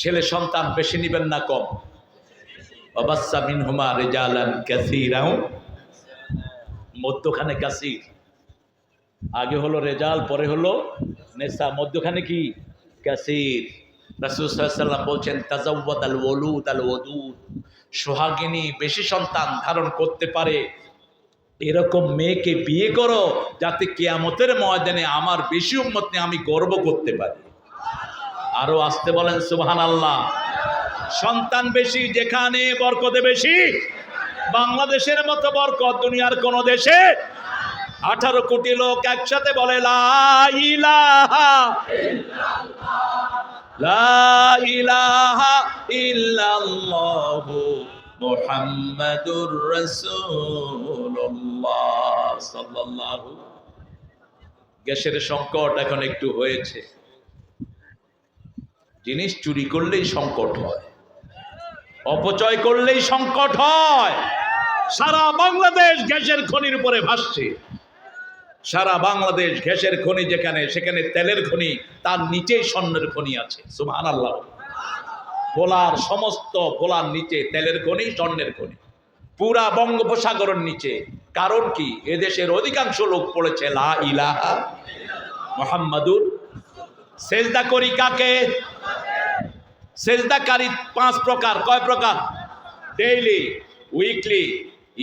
ছেলে সন্তান বেশি নিবেন না কম? ওয়াবাসসা মিনহুমা রিজালান কাসীরাও, মধ্যখানে কাসীর। আগে হলো রেজাল, পরে হলো নেসা, মধ্যখানে কি কাসীর। রাসূল সাল্লাল্লাহু আলাইহি ওয়াসাল্লাম বলছেন তাজাওয়াদাল ওয়ালুদ আল ওয়াদুদ, সোহাগিনী বেশি সন্তান ধারণ করতে পারে এরকম মেয়েকে বিয়ে করো, যাতে কিয়ামতের ময়দানে আমার বেশি উম্মত নিয়ে আমি গর্ব করতে পারি। আরো আসতে বলেন সুবহানাল্লাহ। সন্তান বেশি যেখানে বরকতে বেশি। বাংলাদেশের মতো বরকত দুনিয়ার কোন দেশে। 18 কোটি লোক একসাথে বলে লা ইলাহা ইল্লাল্লাহ, লা ইলাহা ইল্লাল্লাহু মুহাম্মাদুর রাসূলুল্লাহ সাল্লাল্লাহু। গ্যাসের সংকট এখন একটু হয়েছে। জিনিস চুরি করলেই সংকট হয়, অপচয় করলেই সংকট হয়। সারা বাংলাদেশ গ্যাসের খনির উপরে ভাসছে। সারা বাংলাদেশ গ্যাসের খনি যেখানে, সেখানে তেলের খনি, তার নিচেই স্বর্ণের খনি আছে। সুবহানাল্লাহ। ভোলার সমস্ত, ভোলার নিচে তেলের খনি, স্বর্ণের খনি, পুরা বঙ্গোপসাগরের নিচে। কারণ কি? এদেশের অধিকাংশ লোক পড়েছে লা ইলাহা মুহাম্মাদুর। সেজদা করি কাকে? সেজদাকারী 5 প্রকার। কয় প্রকার? Daily, weekly,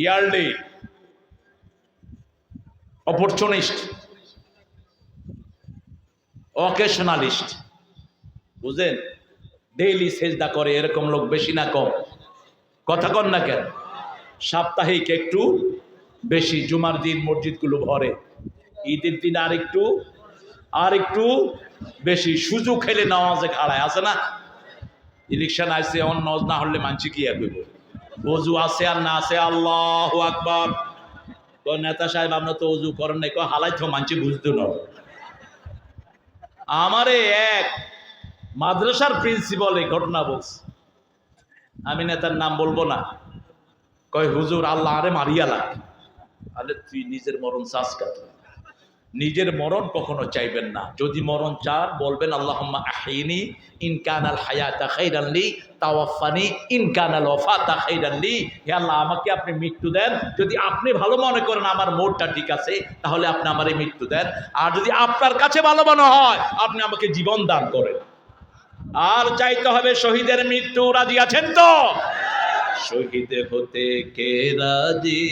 yearly, opportunist, occasionalist. বুঝেন? ডেইলি সেজদা করে এরকম লোক বেশি না কম? কথা কন না কেন? সাপ্তাহিক একটু বেশি, জুমার দিন মসজিদগুলো ভরে, ঈদের দিন আর একটু বেশি। সুযোগ খেলে নামাজে খাড়ায় আছে না? ইলেকশন আসছে, অন্য না হলে মানছি কি আর করব? অজু আছে আর না আছে, আল্লাহু আকবার। নেতা সাহেব আমরা তো অজু করেন নাই, হালাই তো মানছি বুঝতো না। আমারে এক মাদ্রাসার প্রিন্সিপাল এই ঘটনা বলছে, আমি নেতার নাম বলবো না। কয় হুজুর আল্লাহ আরে মারিয়া লাগে। আরে তুই নিজের মরণ চাস কাত? নিজের মরণ কখনো চাইবেন না। যদি মরণ চান বলবেন আল্লাহুম্মা আহইনি ইন কানাল হায়াতা খাইরান লি, তাওয়াফানি ইন কানাল ওয়াফাতা খাইরান লি। হে আল্লাহ, আমাকে আপনি মৃত্যু দেন, যদি আপনি ভালো মনে করেন আমার মোড়টা ঠিক আছে, তাহলে আপনি আমারে মৃত্যু দেন। আর যদি আপনার কাছে ভালো মনে হয়, আপনি আমাকে জীবন দান করেন। আর চাইতে হবে শহীদের মৃত্যু। রাজি আছেন তো? শহীদ হতে কে রাজি,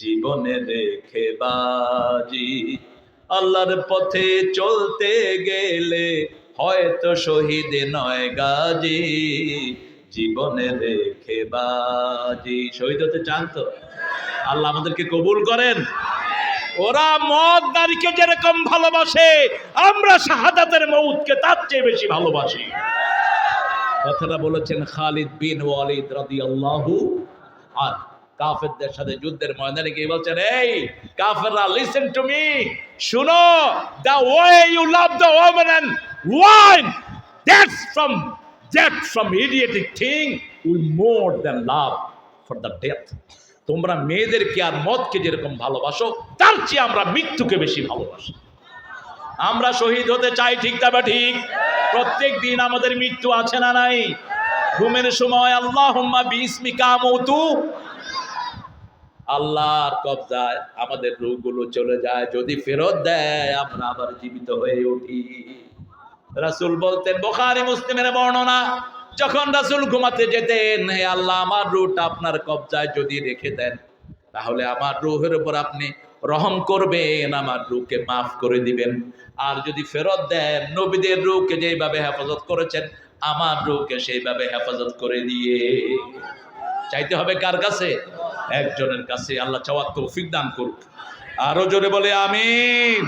জীবনে রেখে বাজি। আল্লাহর পথে চলতে গেলে হয়তো শহীদ নয় গাজী, জীবনে রেখে বাজি। শহীদ হতে চান তো? আল্লাহ আমাদেরকে কবুল করেন। ওরা মদ নারীকে যেরকম ভালোবাসে, আমরা শাহাদাতের মউতকে তার চেয়ে বেশি ভালোবাসি। কথাটা বলেছেন খালিদ বিন ওয়ালিদ রাদিয়াল্লাহু আনহু। কাফেরদের সাথে যুদ্ধের ময়দানে গিয়ে বলছেন, এই কাফেররা, লিসেন টু মি, শুনো, the way you love the women and wine, that's from idiotic thing we more than love for the death. তোমরা মেয়েদেরকে আর মদকে যেরকম ভালোবাসো, তার চেয়ে আমরা মৃত্যুকে বেশি ভালোবাসি। আমরা শহীদ হতে চাই, ঠিক না বা ঠিক? প্রত্যেক দিন আমাদের মৃত্যু আছে না নাই? ঘুমের সময় আল্লাহুম্মা বিইসমিকা আমুতু, আল্লাহর কবজায় আমাদের রূহগুলো চলে যায়। যদি ফেরত দেয়, আমরা আবার জীবিত হয়ে উঠি। রাসূল বলতেন, বুখারী মুসলিমের বর্ণনা, যখন রাসূল ঘুমাতে যেতেন, হে আল্লাহ, আমার রূহটা আপনার কবজায় যদি রেখে দেন, তাহলে আমার রূহের উপর আপনি রহম করবেন, আমার রূহকে মাফ করে দিবেন। আর যদি ফেরত দেন, নবীদের রূহকে যেভাবে হেফাজত করেছেন, আমার রূহকে সেইভাবে হেফাজত করে দিয়ে। চাইতে হবে কার কাছে? একজনের কাছে। আল্লাহ চাওয়ার তৌফিক দান করুক। আরো জোরে বলে আমিন।